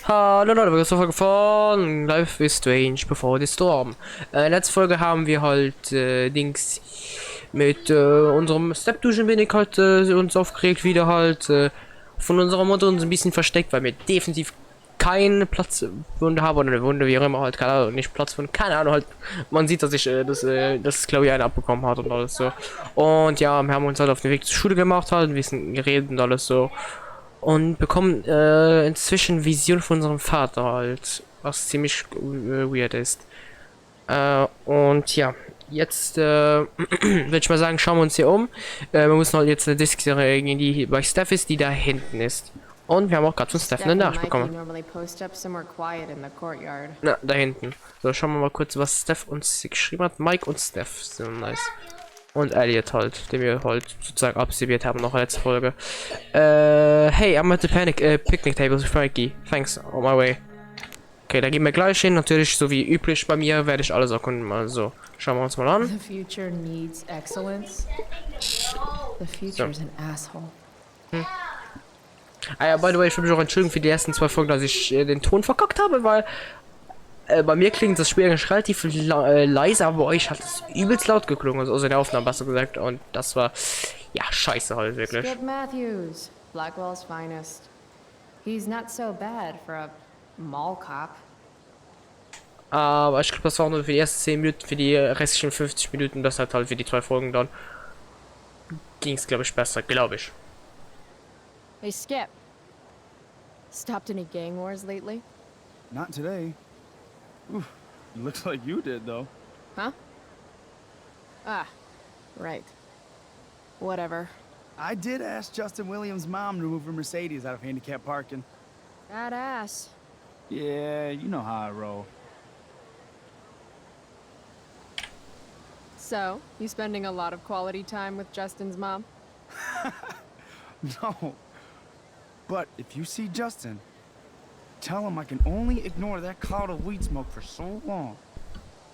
Hallo Leute, letzte Folge von Life is Strange Before the Storm. Letzte Folge haben wir halt Dings mit unserem Step-Duschen bin ich halt uns aufgeregt, wieder halt von unserer Mutter uns ein bisschen versteckt, weil wir definitiv keinen Platzwunde haben oder eine Wunde, wie auch immer halt, keine Ahnung, nicht Platzwunde, keine Ahnung halt. Man sieht, dass ich das glaube ich einer abbekommen hat und alles so. Und ja, wir haben uns halt auf den Weg zur Schule gemacht halt, ein bisschen geredet und alles so. Und bekommen inzwischen Vision von unserem Vater halt, was ziemlich weird ist. Und ja, jetzt würde ich mal sagen, schauen wir uns hier um. Wir müssen halt jetzt eine Disk regeln, die bei Steph ist, die da hinten ist. Und wir haben auch gerade von Steph eine Nachricht bekommen. Na, da hinten. So, schauen wir mal kurz, was Steph uns geschrieben hat. Mike und Steph sind nice. Und Elliot halt, den wir halt sozusagen absolviert haben, noch letzte Folge. Hey, I'm at the picnic table with Frankie. Thanks, on my way. Okay, da gehen wir gleich hin. Natürlich, so wie üblich bei mir, werde ich alles erkunden. Also, schauen wir uns mal an. The future needs excellence. The future is an asshole. Ah ja, by the way, ich will mich auch entschuldigen für die ersten 2 Folgen, dass ich den Ton verkackt habe, weil bei mir klingt das Spiel eigentlich relativ leise, aber bei euch hat es übelst laut geklungen, also in der Aufnahme besser gesagt, und das war, ja, scheiße halt, wirklich. Skip Matthews, Blackwell's finest. He's not so bad for a mall cop. Aber ich glaube, das war nur für die ersten 10 Minuten, für die restlichen 50 Minuten, das hat halt für die 2 Folgen dann ging es, glaube ich, besser, glaube ich. Hey Skip, stopped any gang wars lately? Not today. Oof, looks like you did though. Huh? Ah, right. Whatever. I did ask Justin Williams' mom to move her Mercedes out of handicap parking. Badass. Yeah, you know how I roll. So, you spending a lot of quality time with Justin's mom? No. But if you see Justin, tell him I can only ignore that cloud of weed smoke for so long.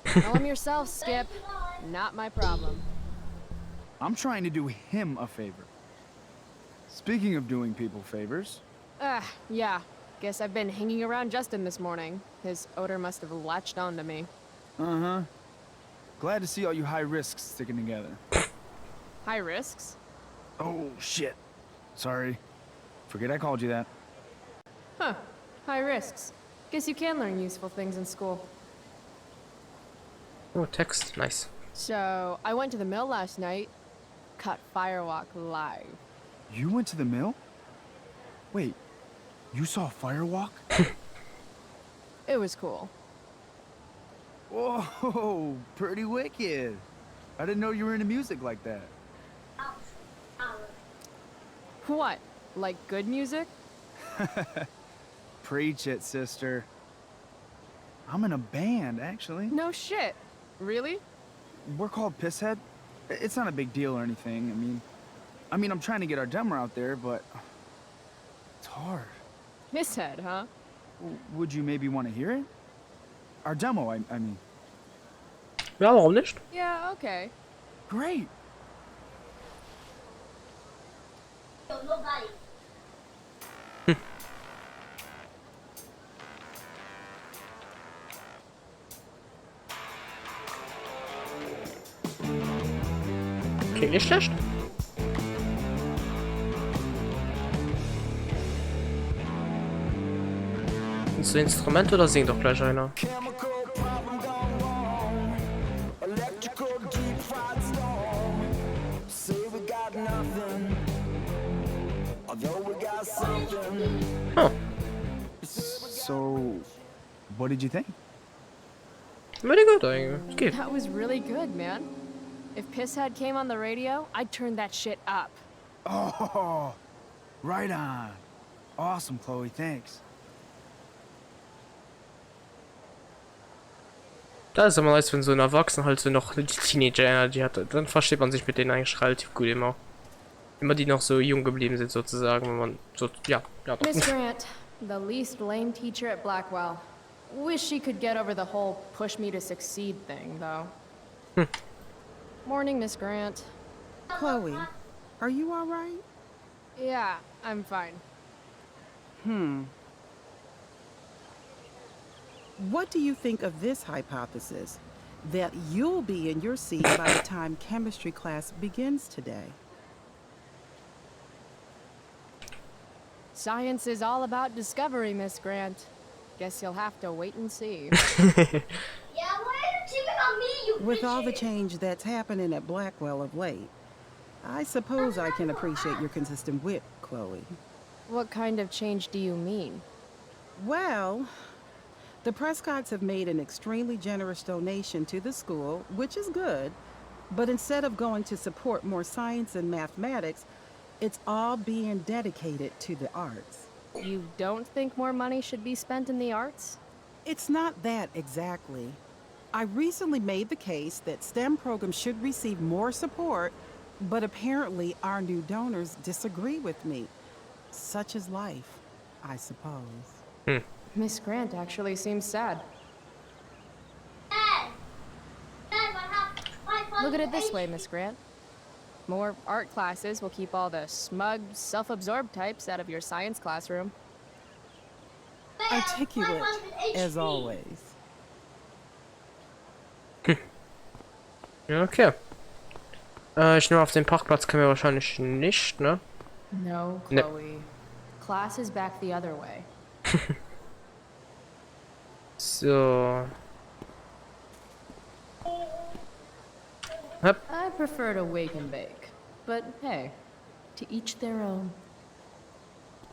Tell him yourself, Skip. Not my problem. I'm trying to do him a favor. Speaking of doing people favors. Yeah. Guess I've been hanging around Justin this morning. His odor must have latched onto me. Uh-huh. Glad to see all you high risks sticking together. High risks? Oh, shit. Sorry. Forget I called you that. Huh. High risks. Guess you can learn useful things in school. Oh, text, nice. So, I went to the mill last night. Caught Firewalk live. You went to the mill? Wait, you saw Firewalk? It was cool. Whoa, pretty wicked. I didn't know you were into music like that. What? Like good music? Preach it, sister. I'm in a band, actually. No shit. Really? We're called Pisshead. It's not a big deal or anything. I mean, I'm trying to get our demo out there, but it's hard. Pisshead, huh? Would you maybe want to hear it? Our demo, I mean. Ja, warum nicht? Yeah, okay. Great. Klingt nicht schlecht. Ist das Instrument oder singt doch gleich einer? Huh. So, what did you think? Very good, eigentlich. Geht. That was really good, man. If Pisshead came on the radio, I'd turn that shit up. Oh, right on. Awesome, Chloe, thanks. Da ist immer nice, wenn so ein Erwachsener halt so noch die Teenager-Energy hat. Dann versteht man sich mit denen eigentlich relativ gut immer. Immer die noch so jung geblieben sind sozusagen, wenn man so, ja doch. Miss Grant, the least lame teacher at Blackwell. Wish she could get over the whole push me to succeed thing, though. Morning, Miss Grant. Chloe, are you all right? Yeah, I'm fine. What do you think of this hypothesis? That you'll be in your seat by the time chemistry class begins today. Science is all about discovery, Miss Grant. Guess you'll have to wait and see. Yeah, why are you cheating on me, you With all the bitches? change that's happening at Blackwell of late, I suppose I can appreciate your consistent wit, Chloe. What kind of change do you mean? Well, the Prescotts have made an extremely generous donation to the school, which is good, but instead of going to support more science and mathematics, it's all being dedicated to the arts. You don't think more money should be spent in the arts? It's not that exactly. I recently made the case that STEM programs should receive more support, but apparently our new donors disagree with me. Such is life, I suppose. Miss Grant actually seems sad. Dad! Dad, what happened? Look at it this way, Miss Grant. More art classes will keep all the smug, self-absorbed types out of your science classroom. Articulate, as always. Ja, okay. Ich nehme auf den Parkplatz können wir wahrscheinlich nicht, ne? No, Ne. Chloe. Class is back the other way. So. Hup. I prefer to wake and bake. But hey, to each their own.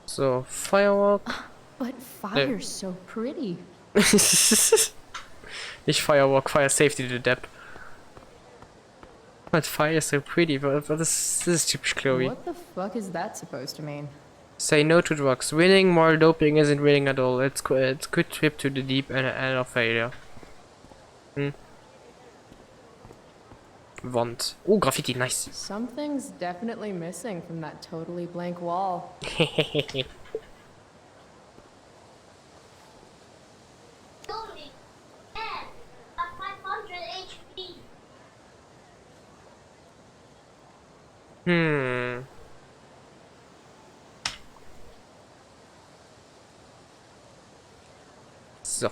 So, Firework. But fire's so pretty. Nicht Firework, Fire Safety, the Depp. But fire is so pretty, but this is typisch Chloe. What the fuck is that supposed to mean? Say no to drugs. Winning more doping isn't winning at all. It's good trip to the deep end of failure. Wand. Oh, Graffiti, nice. Something's definitely missing from that totally blank wall. Only 10 at 500 HP. So.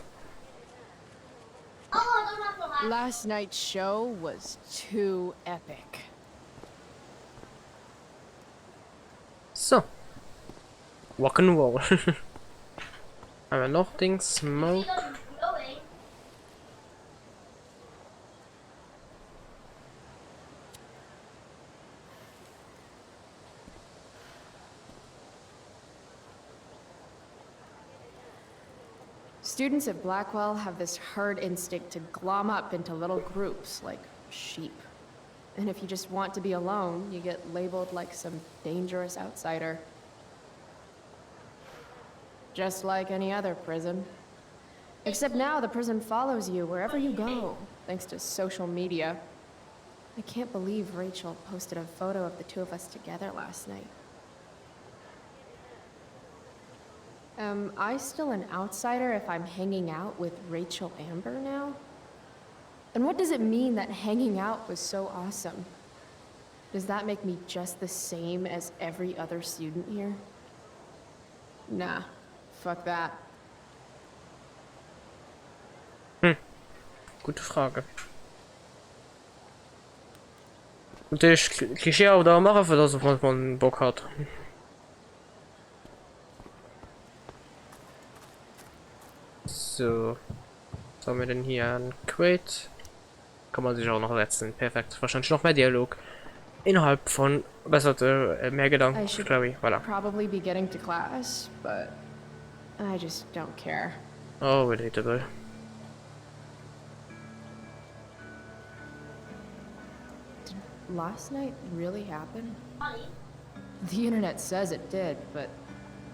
Oh, I don't have to laugh. Last night's show was too epic. So. Rock and roll. Haben wir noch Dings? Smoke. Glowing. Students at Blackwell have this herd instinct to glom up into little groups like sheep. And if you just want to be alone, you get labeled like some dangerous outsider. Just like any other prison. Except now the prison follows you wherever you go, thanks to social media. I can't believe Rachel posted a photo of the two of us together last night. Am I still an outsider if I'm hanging out with Rachel Amber now? And what does it mean that hanging out was so awesome? Does that make me just the same as every other student here? Nah, fuck that. Gute Frage. Natürlich Klischee auch da machen, für das, was man Bock hat. So. Was haben wir denn hier? Ein Crate. Kann man sich auch noch setzen. Perfekt. Wahrscheinlich noch mehr Dialog. Innerhalb von besserte, mehr Gedanken, I should glaube ich. Voilà. probably be getting to class, but I just don't care. Oh, relatable. Did last night really happen? Ollie. The internet says it did, but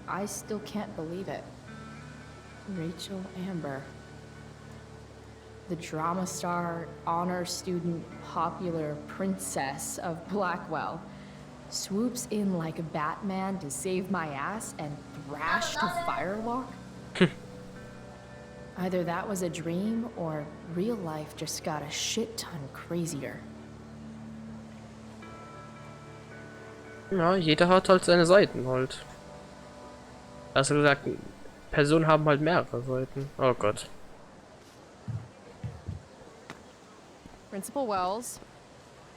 I still can't believe it. Rachel Amber. The drama star, honor student, popular princess of Blackwell swoops in like a Batman to save my ass and thrash to Firewalk? Either that was a dream or real life just got a shit ton crazier. Ja, jeder hat halt seine Seiten halt. Also gesagt, Personen haben halt mehrere Seiten. Oh Gott. Principal Wells.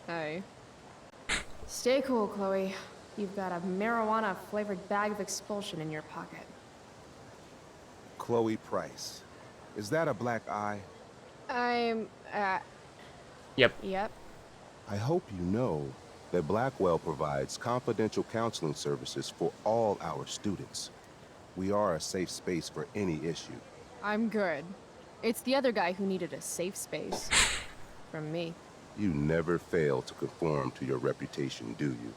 Hey. Stay cool, Chloe. You've got a marijuana-flavored bag of expulsion in your pocket. Chloe Price. Is that a black eye? I'm, Yep. Yep. I hope you know that Blackwell provides confidential counseling services for all our students. We are a safe space for any issue. I'm good. It's the other guy who needed a safe space. From me. You never fail to conform to your reputation, do you?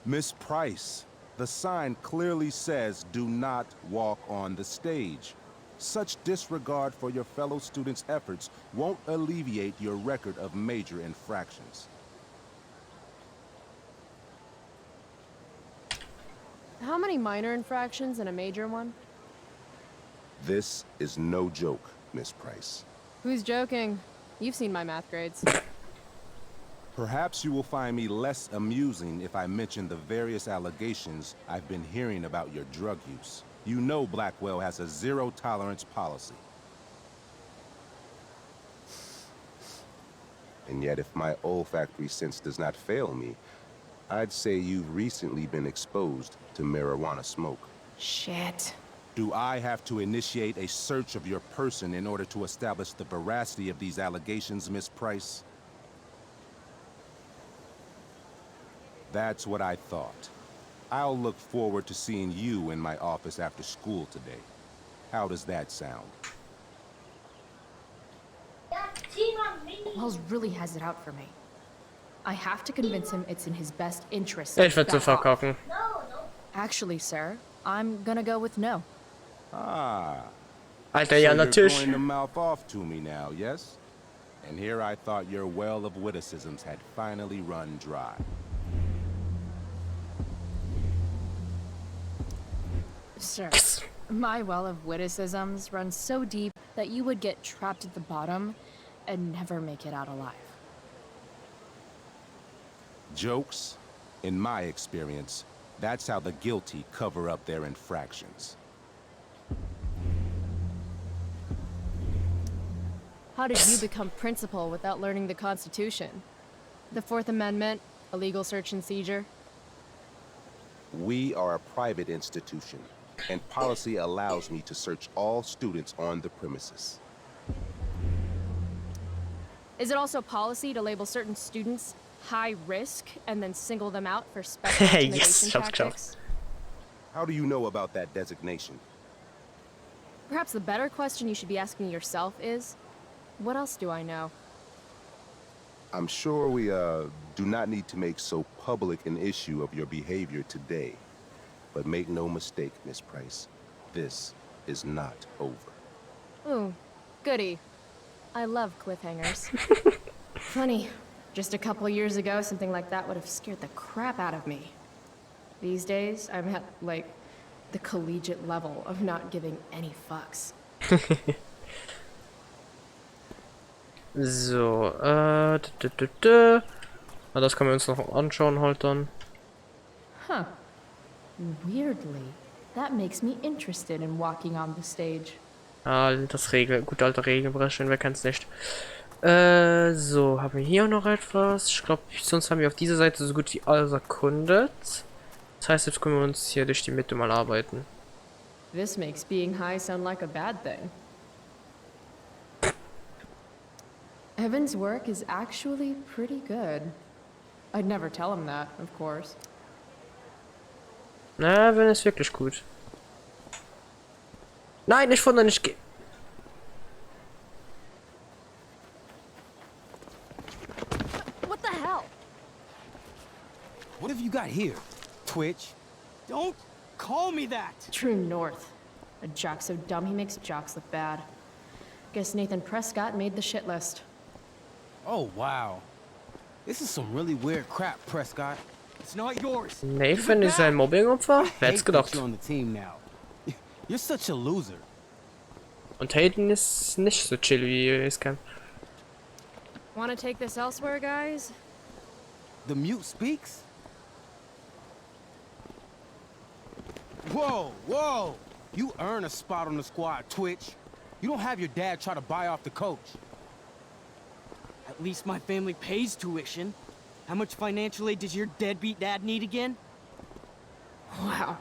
Miss Price, the sign clearly says do not walk on the stage. Such disregard for your fellow students' efforts won't alleviate your record of major infractions. How many minor infractions and a major one? This is no joke, Miss Price. Who's joking? You've seen my math grades. Perhaps you will find me less amusing if I mention the various allegations I've been hearing about your drug use. You know Blackwell has a zero-tolerance policy. And yet if my olfactory sense does not fail me, I'd say you've recently been exposed to marijuana smoke. Shit. Do I have to initiate a search of your person in order to establish the veracity of these allegations, Miss Price? That's what I thought. I'll look forward to seeing you in my office after school today. How does that sound? That team on me. Wells really has it out for me. I have to convince him it's in his best interest. Ich werde zu Back off. verkacken. No, no. Actually, sir, I'm gonna go with no. Ah. Alter, So ja, you're natürlich. going to mouth off to me now, yes? And here I thought your well of witticisms had finally run dry. Sir, my well of witticisms runs so deep that you would get trapped at the bottom and never make it out alive. Jokes, in my experience, that's how the guilty cover up their infractions. How did you become principal without learning the Constitution? The Fourth Amendment, illegal search and seizure? We are a private institution, and policy allows me to search all students on the premises. Is it also policy to label certain students high risk and then single them out for special Yes, intimidation shut up. tactics? How do you know about that designation? Perhaps the better question you should be asking yourself is, what else do I know? I'm sure we do not need to make so public an issue of your behavior today. But make no mistake, Miss Price, this is not over. Ooh, goody. I love cliffhangers. Funny, just a couple years ago, something like that would have scared the crap out of me. These days, I'm at, like, the collegiate level of not giving any fucks. So, Na, das können wir uns noch anschauen halt dann. Huh. Weirdly, that makes me interested in walking on the stage. Ah, das gute alte Regelbrechen, wer kennt's nicht. So, haben wir hier noch etwas? Ich glaube, sonst haben wir auf dieser Seite so gut wie alles erkundet. Das heißt, jetzt können wir uns hier durch die Mitte mal arbeiten. This makes being high sound like a bad thing. Evan's work is actually pretty good. I'd never tell him that, of course. Na, wenn es wirklich gut. Nein, nicht von der nicht. What the hell? What have you got here? Twitch? Don't call me that! True North. A jock so dumb he makes jocks look bad. Guess Nathan Prescott made the shit list. Oh, wow. This is some really weird crap, Prescott. It's not yours. Nathan ist ein Mobbingopfer? Wer hätte Hate that gedacht? you're on the team now. You're such a loser. Und Hayden ist nicht so chill, wie ihr es kennt. Wanna take this elsewhere, guys? The mute speaks? Whoa, whoa! You earn a spot on the squad, Twitch. You don't have your dad try to buy off the coach. At least my family pays tuition. How much financial aid does your deadbeat dad need again? Wow.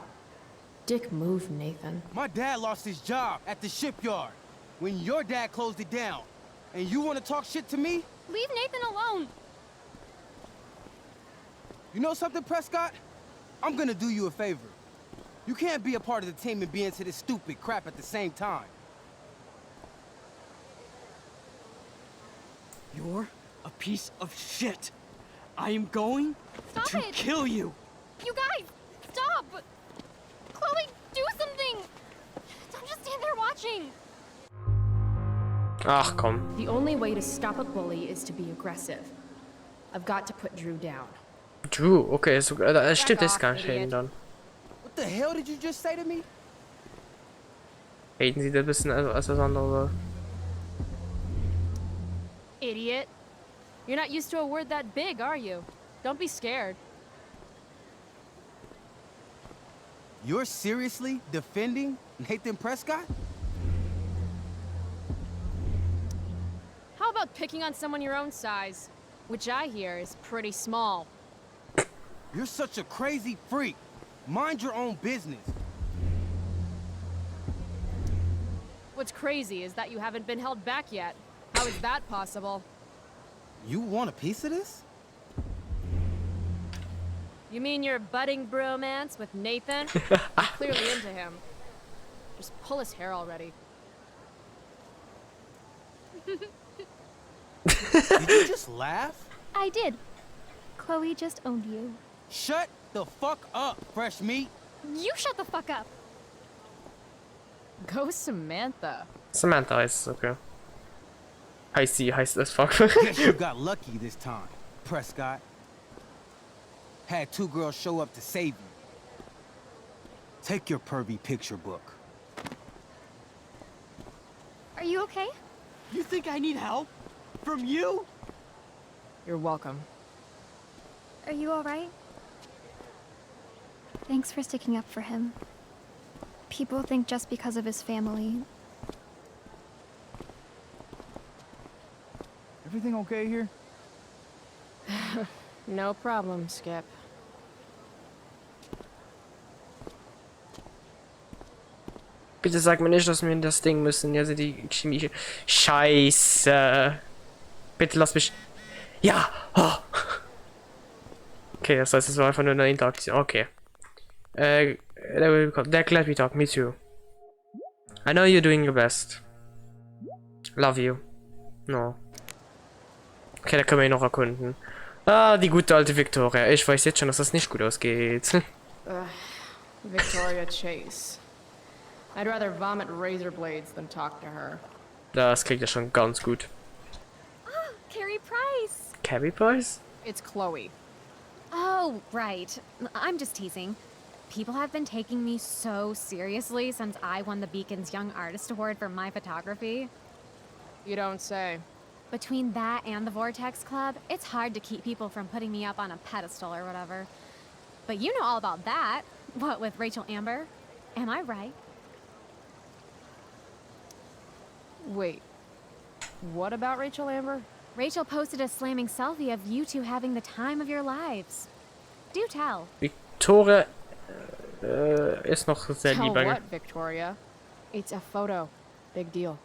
Dick move, Nathan. My dad lost his job at the shipyard when your dad closed it down. And you want to talk shit to me? Leave Nathan alone. You know something, Prescott? I'm gonna do you a favor. You can't be a part of the team and be into this stupid crap at the same time. You're a piece of shit. I am going Stop to it. kill you. You guys, stop. Chloe, do something. Don't just stand there watching. Ach komm. The only way to stop a bully is to be aggressive. I've got to put Drew down. Drew, okay, so, stimmt, das off, kann ich idiot. reden dann. What the hell did you just say to me? Reden Sie da ein bisschen als was anderes. Idiot. You're not used to a word that big, are you? Don't be scared. You're seriously defending Nathan Prescott? How about picking on someone your own size? Which I hear is pretty small. You're such a crazy freak. Mind your own business. What's crazy is that you haven't been held back yet. How is that possible? You want a piece of this? You mean your budding bromance with Nathan? You're clearly into him. Just pull his hair already. Did you just laugh? I did. Chloe just owned you. Shut the fuck up, fresh meat. You shut the fuck up. Go Samantha. Samantha heißt es, okay. Heißt sie, heißt das fuck. Guess you got lucky this time, Prescott. Had two girls show up to save you. Take your pervy picture book. Are you okay? You think I need help? From you? You're welcome. Are you alright? Thanks for sticking up for him. People think just because of his family. Everything okay here? No problem, Skip. Bitte sag mir nicht, dass wir in das Ding müssen. Also die chemische Scheiße. Bitte lass mich. Ja! Oh. Okay, das heißt, es war einfach nur eine Interaktion. Okay. Glad we talk. Me too. I know you're doing your best. Love you. No. Okay, da können wir ihn noch erkunden. Ah, die gute alte Victoria. Ich weiß jetzt schon, dass das nicht gut ausgeht. Victoria Chase. I'd rather vomit razor blades than talk to her. Das klingt ja schon ganz gut. Oh, Carrie Price. Cabby Price? It's Chloe. Oh, right. I'm just teasing. People have been taking me so seriously since I won the Beacon's Young Artist Award for my photography. You don't say. Between that and the Vortex Club, it's hard to keep people from putting me up on a pedestal or whatever. But you know all about that. What with Rachel Amber? Am I right? Wait. What about Rachel Amber? Rachel posted a slamming selfie of you two having the time of your lives. Do tell. Victoria ist noch sehr Tell lieber. what, Victoria? It's a photo. Big deal.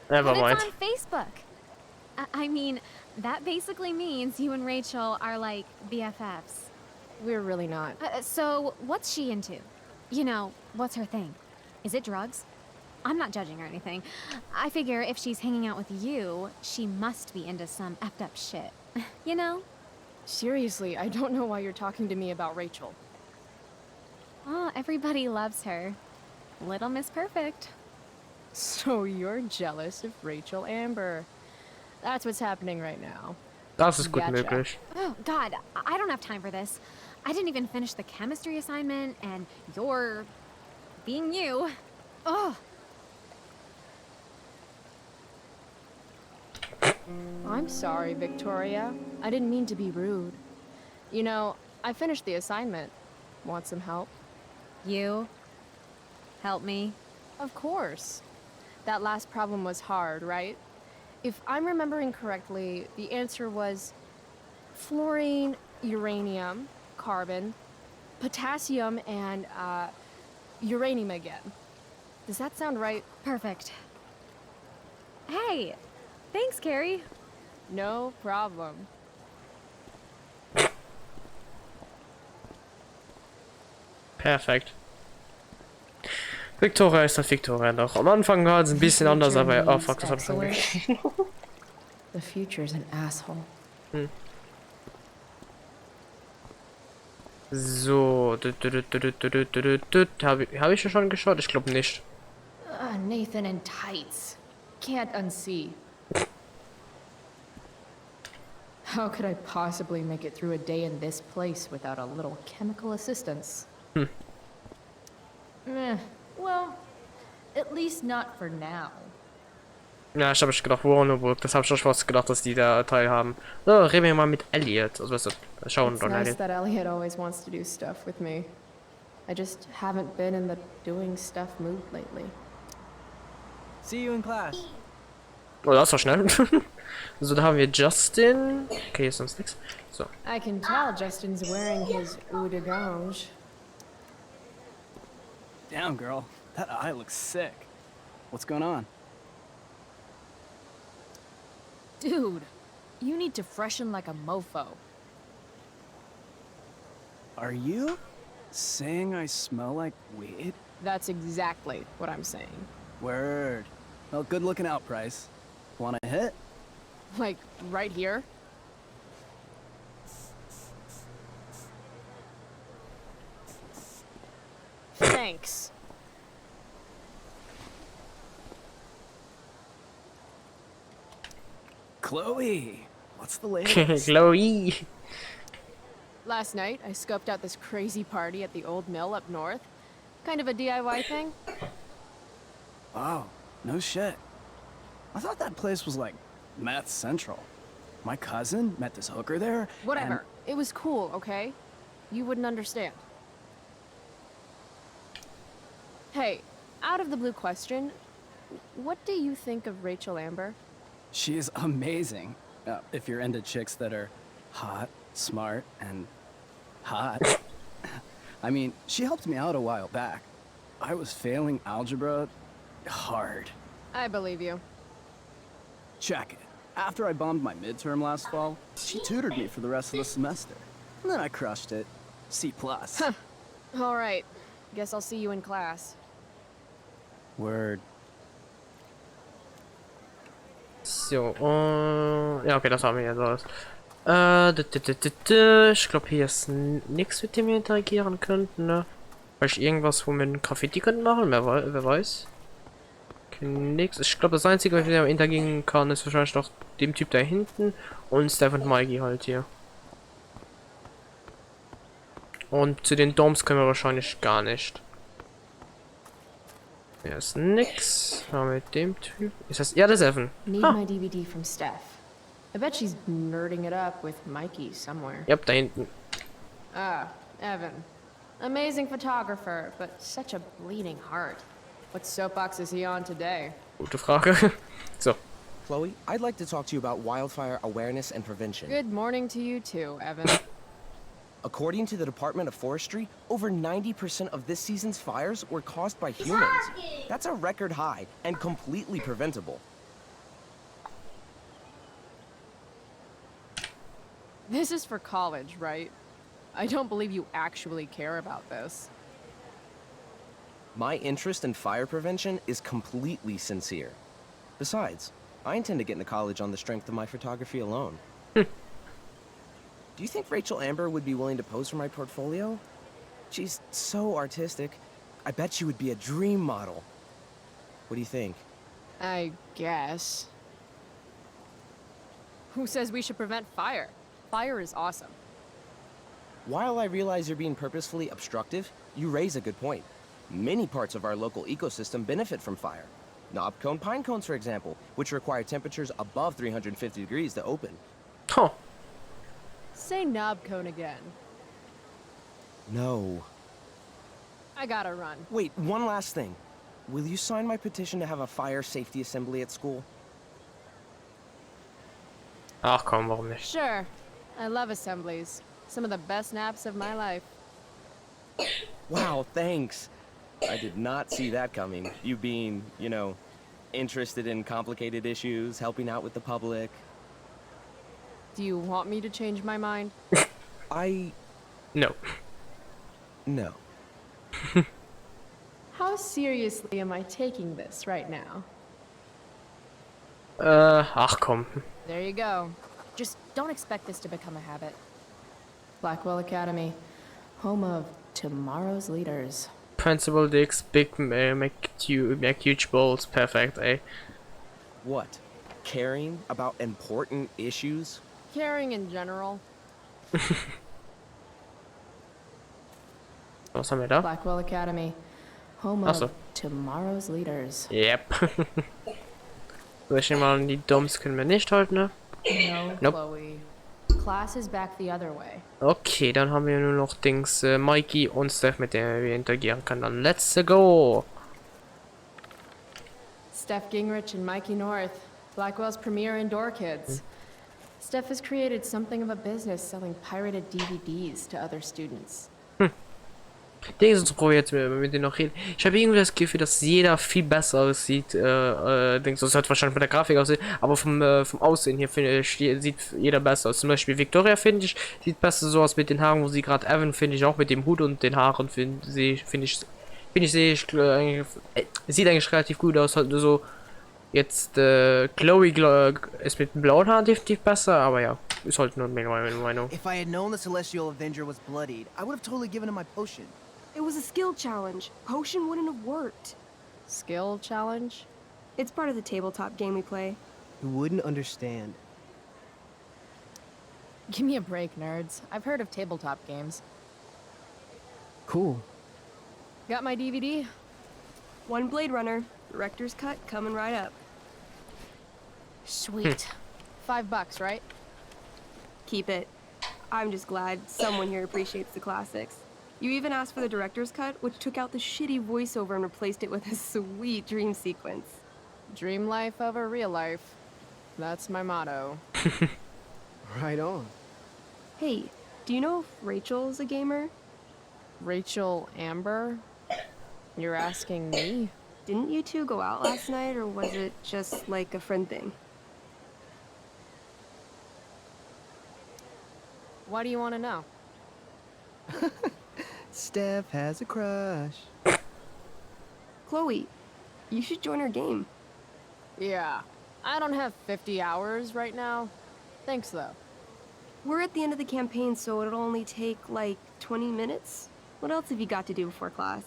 Never But mind. it's on Facebook. I mean, that basically means you and Rachel are like BFFs. We're really not. So, what's she into? You know, what's her thing? Is it drugs? I'm not judging or anything. I figure if she's hanging out with you, she must be into some effed up shit. You know? Seriously, I don't know why you're talking to me about Rachel. Oh, everybody loves her. Little Miss Perfect. So you're jealous of Rachel Amber. That's what's happening right now. Das ist gut Gotcha. möglich. Oh, God, I don't have time for this. I didn't even finish the chemistry assignment, and you're being you. Oh. I'm sorry, Victoria. I didn't mean to be rude. You know, I finished the assignment. Want some help? You? Help me? Of course. That last problem was hard, right? If I'm remembering correctly, the answer was fluorine, uranium, carbon, potassium, and uranium again. Does that sound right? Perfect. Hey, thanks, Carrie. No problem. Perfekt. Victoria ist das Victoria noch. Am Anfang war es ein bisschen anders, aber oh fuck, das hab ich schon gekriegt. The future's an asshole. So, hab ich schon geschaut? Ich glaube nicht. Nathan in tights. Can't unsee. How could I possibly make it through a day in this place without a little chemical assistance? Well, at least not for now. Ja, ich habe gedacht, Warnerburg, das habe ich schon fast gedacht, dass die da teilhaben. So, reden wir mal mit Elliot. Also, was schauen It's dann nice Elliot. that Elliot always wants to do stuff with me. I just haven't been in the doing stuff mood lately. See you in class. Oh, das war schnell. So, da haben wir Justin. Okay, hier ist sonst nichts. So. I can tell Justin's wearing his eau de gange. Damn, girl. That eye looks sick. What's going on? Dude, you need to freshen like a mofo. Are you saying I smell like weed? That's exactly what I'm saying. Word. Well, good looking out, Price. Want a hit? Like, right here? Thanks. Chloe, what's the latest? Chloe. Last night, I scoped out this crazy party at the old mill up north. Kind of a DIY thing. Wow, no shit. I thought that place was like meth central. My cousin met this hooker there. Whatever. It was cool, okay? You wouldn't understand. Hey, out of the blue question, what do you think of Rachel Amber? She is amazing. If you're into chicks that are hot, smart, and hot. I mean, she helped me out a while back. I was failing algebra hard. I believe you. Check it. After I bombed my midterm last fall, she tutored me for the rest of the semester. And then I crushed it. C+. All right. Guess I'll see you in class. Word. So, ja, okay, das haben wir jetzt alles. Ich glaube, hier ist nichts, mit dem wir interagieren könnten, ne? Vielleicht irgendwas, wo wir ein Graffiti könnten machen, wer weiß. Okay, nix. Ich glaube, das Einzige, was ich interagieren kann, ist wahrscheinlich noch dem Typ da hinten und Steph und Mikey halt hier. Und zu den Doms können wir wahrscheinlich gar nicht. Hier ist nix. Aber mit dem Typ. Ist das. Ja, das ist Evan. Need my DVD from Steph. I bet she's nerding it up with Mikey somewhere. Ja, da hinten. Ah, Evan. Amazing photographer, but such a bleeding heart. What soapbox is he on today? Gute Frage. So. Chloe, I'd like to talk to you about wildfire awareness and prevention. Good morning to you too, Evan. According to the Department of Forestry, over 90% of this season's fires were caused by humans. That's a record high and completely preventable. This is for college, right? I don't believe you actually care about this. My interest in fire prevention is completely sincere. Besides, I intend to get into college on the strength of my photography alone. Do you think Rachel Amber would be willing to pose for my portfolio? She's so artistic. I bet she would be a dream model. What do you think? I guess. Who says we should prevent fire? Fire is awesome. While I realize you're being purposefully obstructive, you raise a good point. Many parts of our local ecosystem benefit from fire. Knobcone pine cones, for example, which require temperatures above 350 degrees to open. Huh. Say knob cone again. No. I gotta run. Wait, one last thing. Will you sign my petition to have a fire safety assembly at school? Ach komm, warum nicht? Sure. I love assemblies. Some of the best naps of my life. Wow, thanks. I did not see that coming. You being, you know, interested in complicated issues, helping out with the public. Do you want me to change my mind? No. No. How seriously am I taking this right now? Ach komm. There you go. Just don't expect this to become a habit. Blackwell Academy, home of tomorrow's leaders. Principal Dicks, big make huge balls, perfect, ey. What? Caring about important issues? Caring in general. Was haben wir da? Blackwell Academy, home Ach so. of tomorrow's leaders. Yep. So, ich nehme mal an, die Doms können wir nicht halten, ne? No, Nope. Chloe. Class is back the other way. Okay, dann haben wir nur noch Dings, Mikey und Steph, mit denen wir interagieren können. Dann let's go! Steph Gingrich and Mikey North, Blackwell's premier indoor kids. Steph has created something of a business selling pirated DVDs to other students. Dings uns probieren jetzt mit denen noch reden. Ich habe irgendwie das Gefühl, dass jeder viel besser aussieht. Dings, das hat wahrscheinlich mit der Grafik aussehen, aber vom Aussehen hier finde ich, sieht jeder besser aus. Zum Beispiel Victoria, finde ich, sieht besser so aus mit den Haaren, wo sie gerade Evan, finde ich, auch mit dem Hut und den Haaren, sieht eigentlich relativ gut aus. Halt so jetzt Chloe ist mit dem blauen Haaren definitiv besser, aber ja, ist halt nur meine Meinung. If I had known the Celestial Avenger was bloodied, I would have totally given him my potion. It was a skill challenge. Potion wouldn't have worked. Skill challenge? It's part of the tabletop game we play. You wouldn't understand. Give me a break, nerds. I've heard of tabletop games. Cool. Got my DVD? One Blade Runner, director's cut coming right up. Sweet. $5, right? Keep it. I'm just glad someone here appreciates the classics. You even asked for the director's cut, which took out the shitty voiceover and replaced it with a sweet dream sequence. Dream life over real life. That's my motto. Right on. Hey, do you know if Rachel's a gamer? Rachel Amber? You're asking me? Didn't you two go out last night, or was it just like a friend thing? Why do you want to know? Steph has a crush. Chloe, you should join our game. Yeah. I don't have 50 hours right now. Thanks, though. We're at the end of the campaign, so it'll only take, like, 20 minutes. What else have you got to do before class?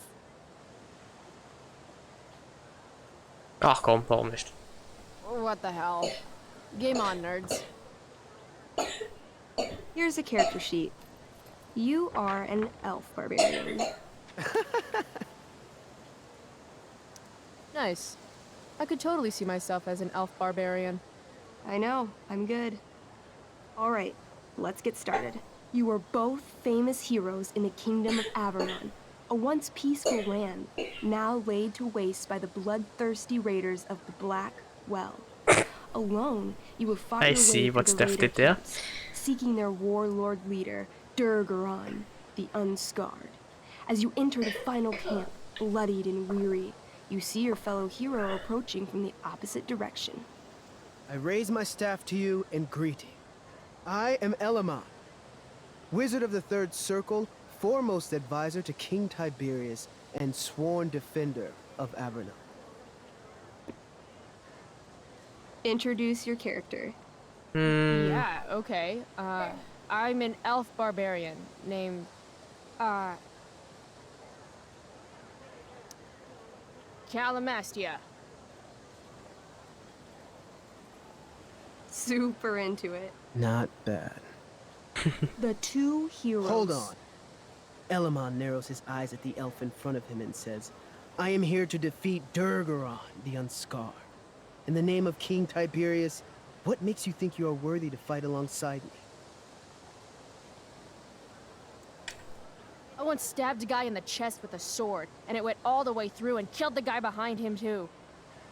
Ach komm, warum nicht? What the hell? Game on, nerds. Here's a character sheet. You are an elf barbarian. Nice. I could totally see myself as an elf barbarian. I know, I'm good. Alright, let's get started. You are both famous heroes in the Kingdom of Avernon, a once peaceful land, now laid to waste by the bloodthirsty raiders of the Blackhelll. Alone, you have fought your way through the raider camps, seeking their warlord leader, Durgaron, the Unscarred. As you enter the final camp, bloodied and weary, you see your fellow hero approaching from the opposite direction. I raise my staff to you in greeting. I am Elamon, Wizard of the Third Circle, foremost advisor to King Tiberius, and sworn defender of Avernon. Introduce your character. Yeah, okay. I'm an elf barbarian named, Calamastia. Super into it. Not bad. The two heroes. Hold on. Elamon narrows his eyes at the elf in front of him and says, I am here to defeat Durgaron, the Unscarred. In the name of King Tiberius, what makes you think you are worthy to fight alongside me? I once stabbed a guy in the chest with a sword, and it went all the way through and killed the guy behind him too.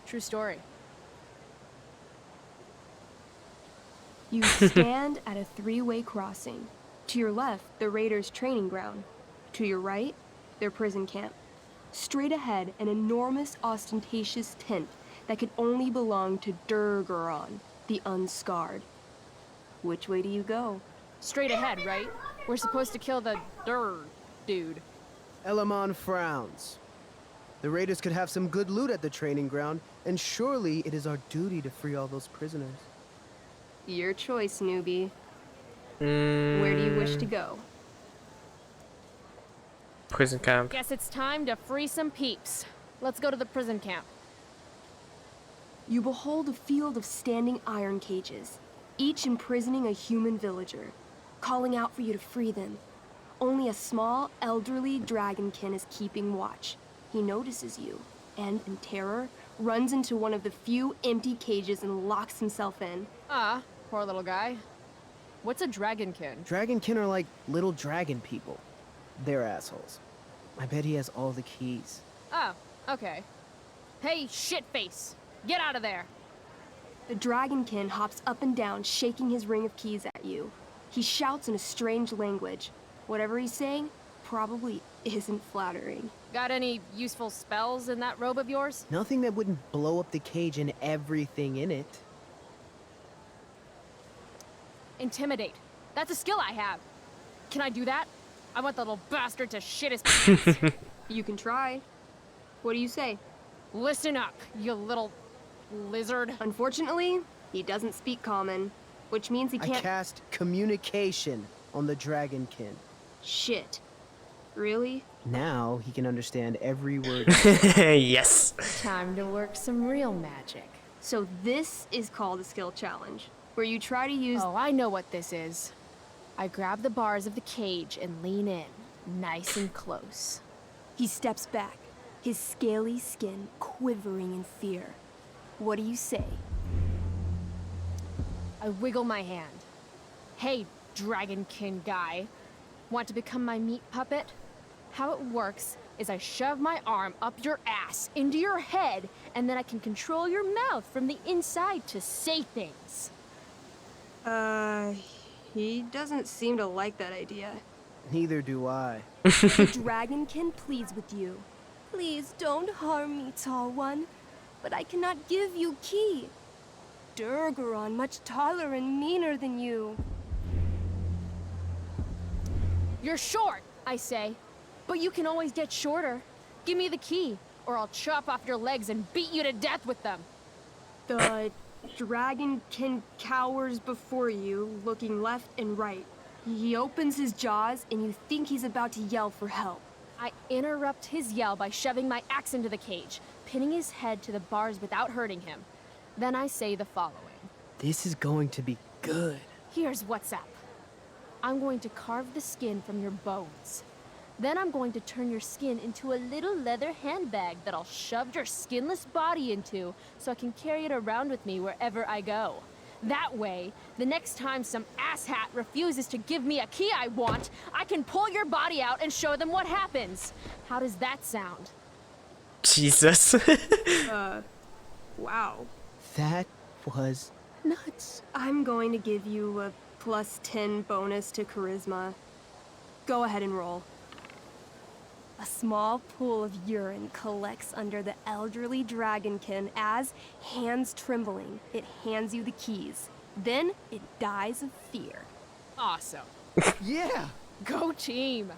True story. You stand at a three-way crossing. To your left, the Raiders' training ground. To your right, their prison camp. Straight ahead, an enormous, ostentatious tent that could only belong to Durgaron, the Unscarred. Which way do you go? Straight ahead, right? We're supposed to kill the dude. Elamon frowns. The raiders could have some good loot at the training ground, and surely it is our duty to free all those prisoners. Your choice, newbie. Where do you wish to go? Prison camp. Guess it's time to free some peeps. Let's go to the prison camp. You behold a field of standing iron cages, each imprisoning a human villager, calling out for you to free them. Only a small, elderly dragonkin is keeping watch. He notices you, and in terror, runs into one of the few empty cages and locks himself in. Ah, poor little guy. What's a dragonkin? Dragonkin are like little dragon people. They're assholes. I bet he has all the keys. Oh, okay. Hey, shitface! Get out of there! The dragonkin hops up and down, shaking his ring of keys at you. He shouts in a strange language. Whatever he's saying probably isn't flattering. Got any useful spells in that robe of yours? Nothing that wouldn't blow up the cage and everything in it. Intimidate. That's a skill I have. Can I do that? I want the little bastard to shit his pants. You can try. What do you say? Listen up, you little lizard. Unfortunately, he doesn't speak common, which means he I can't— cast communication on the dragonkin. Shit. Really? Now he can understand every word. Yes. Time to work some real magic. So this is called a skill challenge, where you try to use— Oh, I know what this is. I grab the bars of the cage and lean in, nice and close. He steps back, his scaly skin quivering in fear. What do you say? I wiggle my hand. Hey, dragonkin guy. Want to become my meat puppet? How it works is I shove my arm up your ass into your head, and then I can control your mouth from the inside to say things. He doesn't seem to like that idea. Neither do I. The dragonkin pleads with you. Please don't harm me, tall one, but I cannot give you key. Durgaron much taller and meaner than you. You're short, I say, but you can always get shorter. Give me the key, or I'll chop off your legs and beat you to death with them. The dragonkin cowers before you, looking left and right. He opens his jaws, and you think he's about to yell for help. I interrupt his yell by shoving my axe into the cage, pinning his head to the bars without hurting him. Then I say the following. This is going to be good. Here's what's up. I'm going to carve the skin from your bones. Then I'm going to turn your skin into a little leather handbag that I'll shove your skinless body into so I can carry it around with me wherever I go. That way, the next time some asshat refuses to give me a key I want, I can pull your body out and show them what happens. How does that sound? Jesus. Wow. That was nuts. I'm going to give you a +10 bonus to charisma. Go ahead and roll. A small pool of urine collects under the elderly dragonkin as, hands trembling, it hands you the keys. Then it dies of fear. Awesome. Yeah! Go team!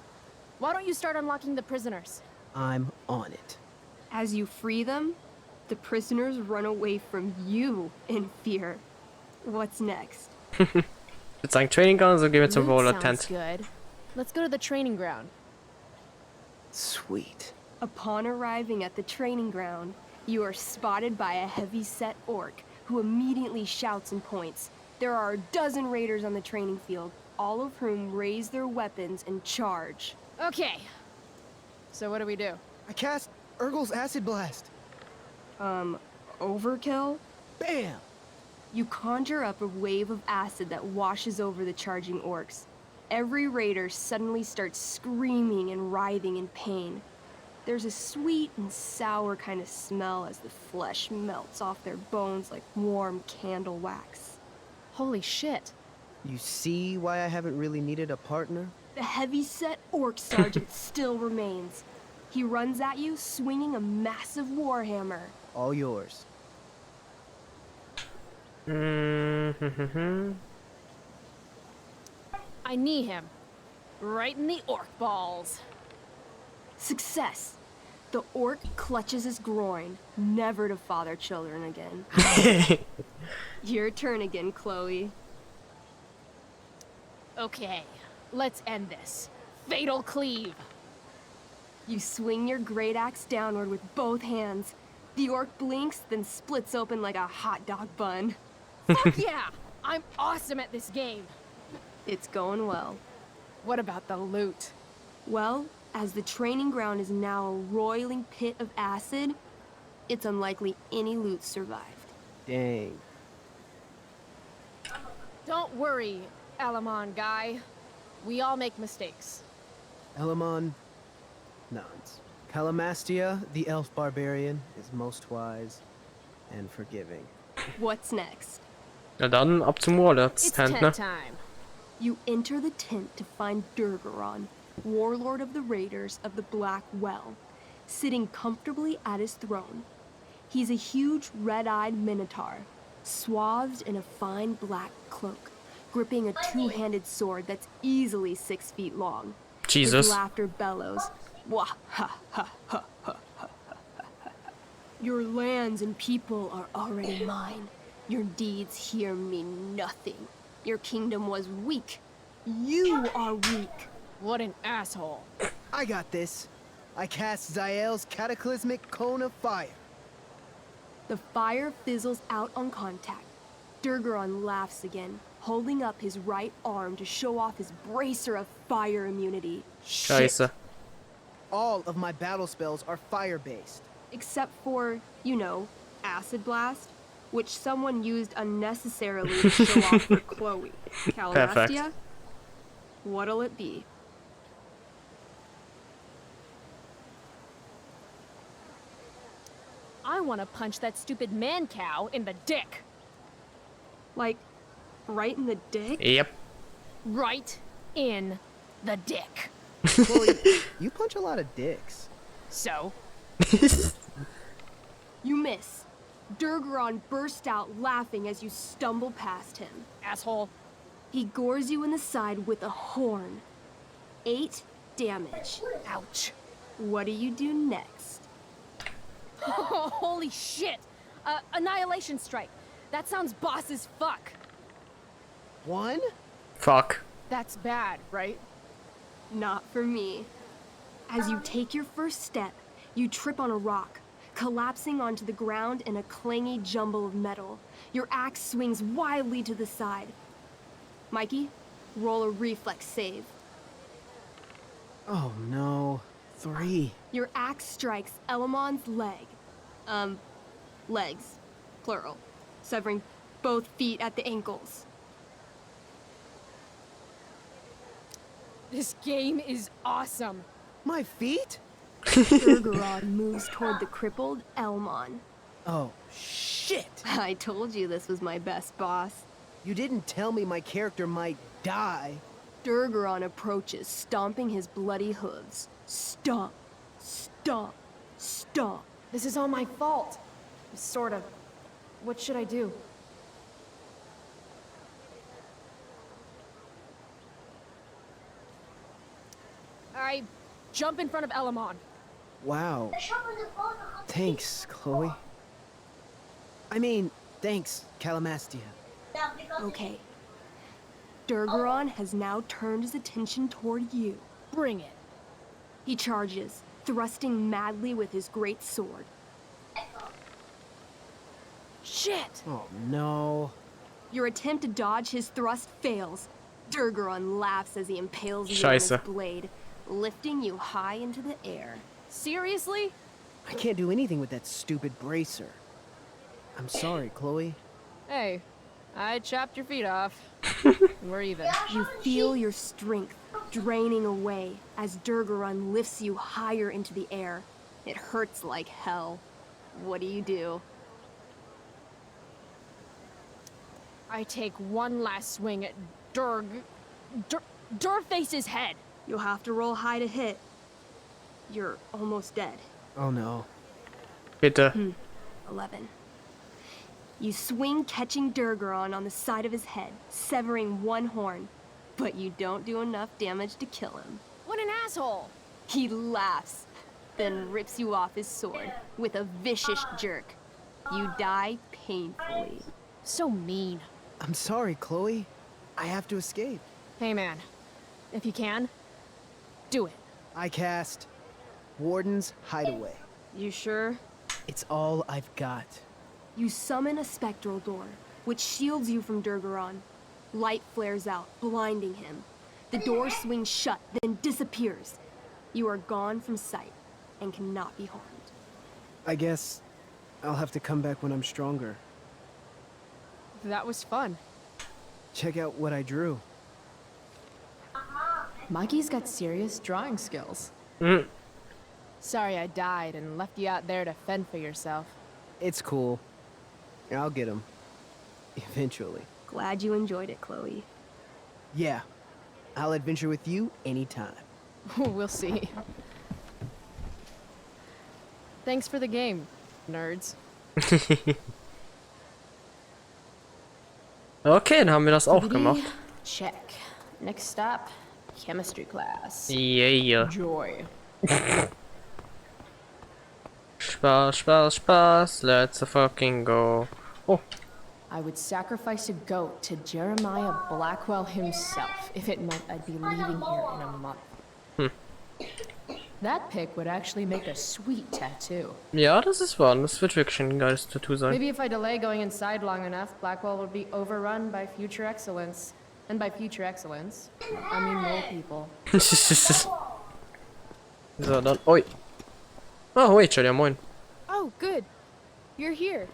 Why don't you start unlocking the prisoners? I'm on it. As you free them, the prisoners run away from you in fear. What's next? It's like training guns or give it some Loot roller sounds tent. good. Let's go to the training ground. Sweet. Upon arriving at the training ground, you are spotted by a heavy-set orc who immediately shouts and points. There are a dozen raiders on the training field, all of whom raise their weapons and charge. Okay. So what do we do? I cast Urgel's Acid Blast. Overkill? Bam! You conjure up a wave of acid that washes over the charging orcs. Every raider suddenly starts screaming and writhing in pain. There's a sweet and sour kind of smell as the flesh melts off their bones like warm candle wax. Holy shit. You see why I haven't really needed a partner? The heavy-set orc sergeant still remains. He runs at you swinging a massive warhammer. All yours. I knee him. Right in the orc balls. Success. The orc clutches his groin, never to father children again. Your turn again, Chloe. Okay, let's end this. Fatal cleave. You swing your great axe downward with both hands. The orc blinks, then splits open like a hot dog bun. Fuck yeah! I'm awesome at this game. It's going well. What about the loot? Well, as the training ground is now a roiling pit of acid, it's unlikely any loot survived. Dang. Don't worry, Alamon guy. We all make mistakes. Elamon nods. Calamastia, the elf barbarian, is most wise and forgiving. What's next? Na dann, ab zum Warlords It's Tent, ne? tent time. You enter the tent to find Durgaron, warlord of the Raiders of the Blackhelll, sitting comfortably at his throne. He's a huge red-eyed minotaur, swathed in a fine black cloak, gripping a two-handed sword that's easily 6 feet long. Jesus. His laughter bellows. Wah ha ha ha ha ha ha. Your lands and people are already mine. Your deeds here mean nothing. Your kingdom was weak. You are weak. What an asshole. I got this. I cast Zael's cataclysmic cone of fire. The fire fizzles out on contact. Durgaron laughs again, holding up his right arm to show off his bracer of fire immunity. Scheiße. All of my battle spells are fire-based. Except for, you know, Acid Blast, which someone used unnecessarily to show off for Chloe. Calamastia? What'll it be? I want to punch that stupid man cow in the dick. Like, right in the dick? Yep. Right in the dick. Chloe, you punch a lot of dicks. So? You miss. Durgaron burst out laughing as you stumble past him. Asshole. He gores you in the side with a horn. 8 damage. Ouch. What do you do next? Holy shit! Annihilation Strike. That sounds boss as fuck. 1? Fuck. That's bad, right? Not for me. As you take your first step, you trip on a rock, collapsing onto the ground in a clangy jumble of metal. Your axe swings wildly to the side. Mikey, roll a reflex save. Oh no. 3. Your axe strikes Elamon's leg. Legs. Plural. Severing both feet at the ankles. This game is awesome. My feet? Durgaron moves toward the crippled Elmon. Oh, shit! I told you this was my best boss. You didn't tell me my character might die. Durgaron approaches, stomping his bloody hooves. Stomp, stomp, stomp. This is all my fault. Sort of. What should I do? I jump in front of Elamon. Wow. Thanks, Chloe. I mean, thanks, Calamastia. Okay. Durgaron has now turned his attention toward you. Bring it. He charges, thrusting madly with his great sword. Shit! Oh no. Your attempt to dodge his thrust fails. Durgaron laughs as he impales you on his blade, lifting you high into the air. Seriously? I can't do anything with that stupid bracer. I'm sorry, Chloe. Hey, I chopped your feet off. We're even. You feel your strength draining away as Durgaron lifts you higher into the air. It hurts like hell. What do you do? I take one last swing at Durface's head. You'll have to roll high to hit. You're almost dead. Oh no. Bitte. 11. You swing catching Durgaron on the side of his head, severing one horn, but you don't do enough damage to kill him. What an asshole! He laughs, then rips you off his sword with a vicious jerk. You die painfully. So mean. I'm sorry, Chloe. I have to escape. Hey man, if you can, do it. I cast Warden's Hideaway. You sure? It's all I've got. You summon a spectral door, which shields you from Durgaron. Light flares out, blinding him. The door swings shut, then disappears. You are gone from sight and cannot be harmed. I guess I'll have to come back when I'm stronger. That was fun. Check out what I drew. Mikey's got serious drawing skills. Sorry I died and left you out there to fend for yourself. It's cool. I'll get him. Eventually. Glad you enjoyed it, Chloe. Yeah. I'll adventure with you anytime. We'll see. Thanks for the game, nerds. Okay, dann haben wir das auch gemacht. Check. Next stop, chemistry class. Yeah. Joy. Spaß, Spaß, Spaß. Let's fucking go. Oh. I would sacrifice a goat to Jeremiah Blackwell himself if it meant I'd be leaving here in a month. That pic would actually make a sweet tattoo. Ja, das ist wahr. Das wird wirklich ein geiles Tattoo sein. Maybe if I delay going inside long enough, Blackwell will be overrun by future excellence. And by future excellence, I mean mole people. So, dann. Oi. Ah, Rachel, ja moin. Oh, good. You're here.